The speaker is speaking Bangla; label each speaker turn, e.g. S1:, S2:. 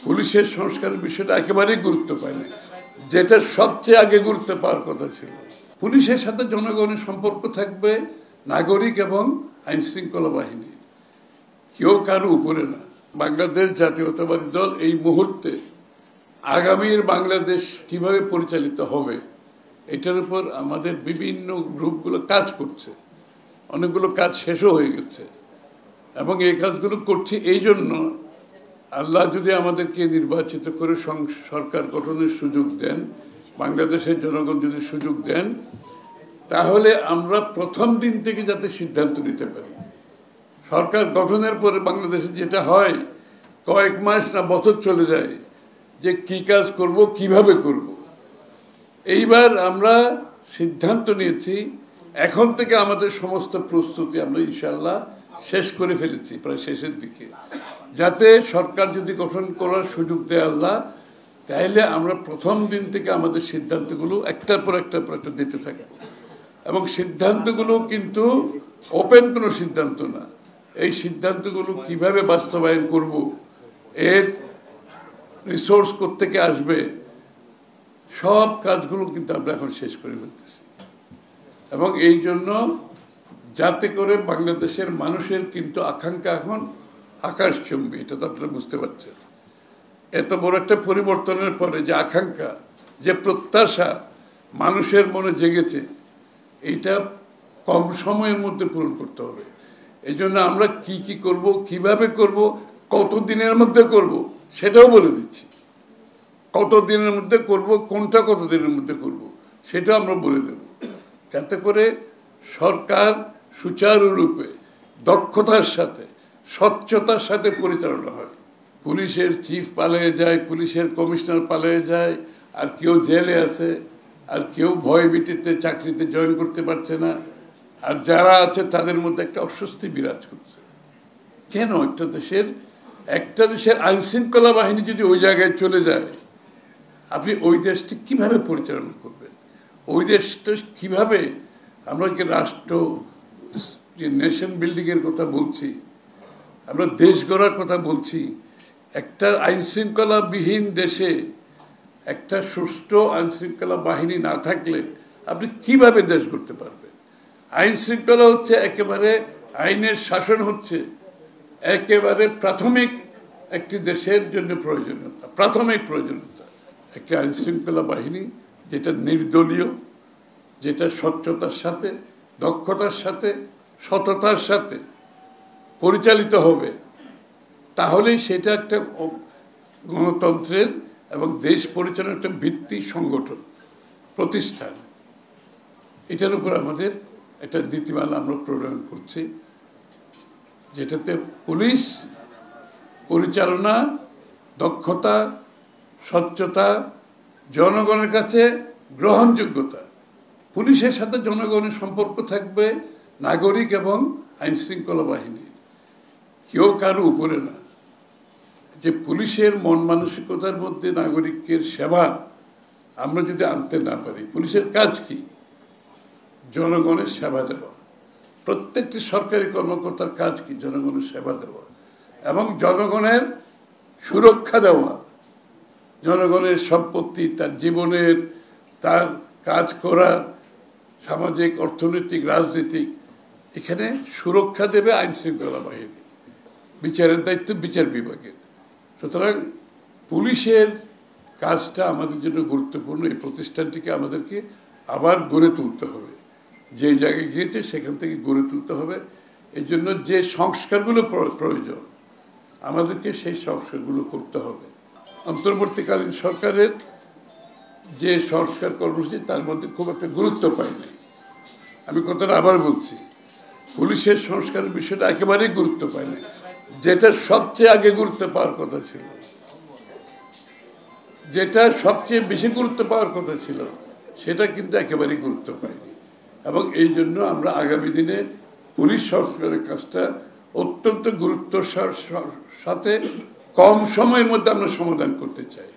S1: পুলিশের সংস্কারের বিষয়টা একেবারেই গুরুত্ব পায় না, যেটা সবচেয়ে আগে গুরুত্ব পাওয়ার কথা ছিল। পুলিশের সাথে জনগণের সম্পর্ক থাকবে নাগরিক এবং আইন শৃঙ্খলা বাহিনী, কেউ কারো উপরে না। বাংলাদেশ জাতীয়তাবাদী দল এই মুহূর্তে আগামীর বাংলাদেশ কিভাবে পরিচালিত হবে এটার উপর আমাদের বিভিন্ন গ্রুপগুলো কাজ করছে। অনেকগুলো কাজ শেষও হয়ে গেছে এবং এই কাজগুলো করছি এই জন্য, আল্লাহ যদি আমাদেরকে নির্বাচিত করে সরকার গঠনের সুযোগ দেন, বাংলাদেশের জনগণ যদি সুযোগ দেন, তাহলে আমরা প্রথম দিন থেকে যাতে সিদ্ধান্ত নিতে পারি। সরকার গঠনের পরে বাংলাদেশে যেটা হয়, কয়েক মাস না বছর চলে যায় যে কি কাজ করব, কিভাবে করব। এইবার আমরা সিদ্ধান্ত নিয়েছি, এখন থেকে আমাদের সমস্ত প্রস্তুতি আমরা ইনশাআল্লাহ শেষ করে ফেলেছি, প্রায় শেষের দিকে, যাতে সরকার যদি গঠন করার সুযোগ দেয় আল্লাহ, তাহলে আমরা প্রথম দিন থেকে আমাদের সিদ্ধান্তগুলো একটার পর একটা দিতে থাকব। এবং সিদ্ধান্তগুলো কিন্তু ওপেন কোনো সিদ্ধান্ত না। এই সিদ্ধান্তগুলো কিভাবে বাস্তবায়ন করব, এর রিসোর্স কোত্থেকে আসবে, সব কাজগুলো কিন্তু আমরা এখন শেষ করে ফেলতেছি। এবং এই জন্য যাতে করে বাংলাদেশের মানুষের কিন্তু আকাঙ্ক্ষা এখন আকাশচুম্বী, এটা তো আপনারা বুঝতে পারছেন। এত বড় একটা পরিবর্তনের পরে যে আকাঙ্ক্ষা, যে প্রত্যাশা মানুষের মনে জেগেছে, এইটা কম সময়ের মধ্যে পূরণ করতে হবে। এই জন্য আমরা কি কি করব, কিভাবে করব, কত দিনের মধ্যে করব সেটাও বলে দিচ্ছি। কত দিনের মধ্যে করব, কোনটা কত দিনের মধ্যে করব সেটাও আমরা বলে দেব, যাতে করে সরকার সুচারুরূপে দক্ষতার সাথে স্বচ্ছতার সাথে পরিচালনা হয়। পুলিশের চিফ পালিয়ে যায়, পুলিশের কমিশনার পালিয়ে যায়, আর কেউ জেলে আছে, আর কেউ ভয় ভীতিতে চাকরিতে জয়েন করতে পারছে না, আর যারা আছে তাদের মধ্যে একটা অস্বস্তি বিরাজ করছে। কেন? একটা দেশের আইন শৃঙ্খলা বাহিনী যদি ওই জায়গায় চলে যায়, আপনি ওই দেশটি কিভাবে পরিচালনা করবেন? ওই দেশটা কিভাবে, আমরা যে রাষ্ট্র, যে নেশন বিল্ডিংয়ের কথা বলছি, আমরা দেশ গড়ার কথা বলছি, একটা আইন শৃঙ্খলাবিহীন দেশে একটা সুষ্ঠু আইন শৃঙ্খলা বাহিনী না থাকলে আপনি কিভাবে দেশ গড়তে পারবেন? আইন শৃঙ্খলা হচ্ছে একেবারে, আইনের শাসন হচ্ছে একেবারে প্রাথমিক একটি দেশের জন্য প্রয়োজনীয়তা, প্রাথমিক প্রয়োজনীয়তা। একটা আইন শৃঙ্খলা বাহিনী যেটা নির্দলীয়, যেটা স্বচ্ছতার সাথে, দক্ষতার সাথে, সততার সাথে পরিচালিত হবে, তাহলেই সেটা একটা গণতন্ত্রের এবং দেশ পরিচালনার একটা ভিত্তি সংগঠন, প্রতিষ্ঠান। এটার উপর আমাদের একটা নীতিমালা আমরা প্রণয়ন করছি, যেটাতে পুলিশ পরিচালনা, দক্ষতা, স্বচ্ছতা, জনগণের কাছে গ্রহণযোগ্যতা, পুলিশের সাথে জনগণের সম্পর্ক থাকবে নাগরিক এবং আইন শৃঙ্খলা বাহিনী, কেউ কারো উপরে না। যে পুলিশের মন মানসিকতার মধ্যে নাগরিকের সেবা আমরা যদি আনতে না পারি, পুলিশের কাজ কি? জনগণের সেবা দেওয়া। প্রত্যেকটি সরকারি কর্মকর্তার কাজ কি? জনগণের সেবা দেওয়া এবং জনগণের সুরক্ষা দেওয়া। জনগণের সম্পত্তি, তার জীবনের, তার কাজ করার, সামাজিক, অর্থনৈতিক, রাজনৈতিক, এখানে সুরক্ষা দেবে আইন শৃঙ্খলা বাহিনী। বিচারের দায়িত্ব বিচার বিভাগের। সুতরাং পুলিশের কাজটা আমাদের জন্য গুরুত্বপূর্ণ। এই প্রতিষ্ঠানটিকে আমাদেরকে আবার গড়ে তুলতে হবে, যে জায়গায় গিয়েছে সেখান থেকে গড়ে তুলতে হবে। এই জন্য যে সংস্কারগুলো প্রয়োজন, আমাদেরকে সেই সংস্কারগুলো করতে হবে। অন্তর্বর্তীকালীন সরকারের যে সংস্কার কর্মসূচি, তার মধ্যে খুব একটা গুরুত্ব পায়নি। আমি কথাটা আবার বলছি, পুলিশের সংস্কারের বিষয়টা একেবারেই গুরুত্ব পায়নি, যেটা সবচেয়ে আগে গুরুত্ব পাওয়ার কথা ছিল, যেটা সবচেয়ে বেশি গুরুত্ব পাওয়ার কথা ছিল, সেটা কিন্তু একেবারেই গুরুত্ব পায়নি। এবং এই জন্য আমরা আগামী দিনে পুলিশ সংস্কারের কাজটা অত্যন্ত গুরুত্বের সাথে কম সময়ের মধ্যে আমরা সমাধান করতে চাই।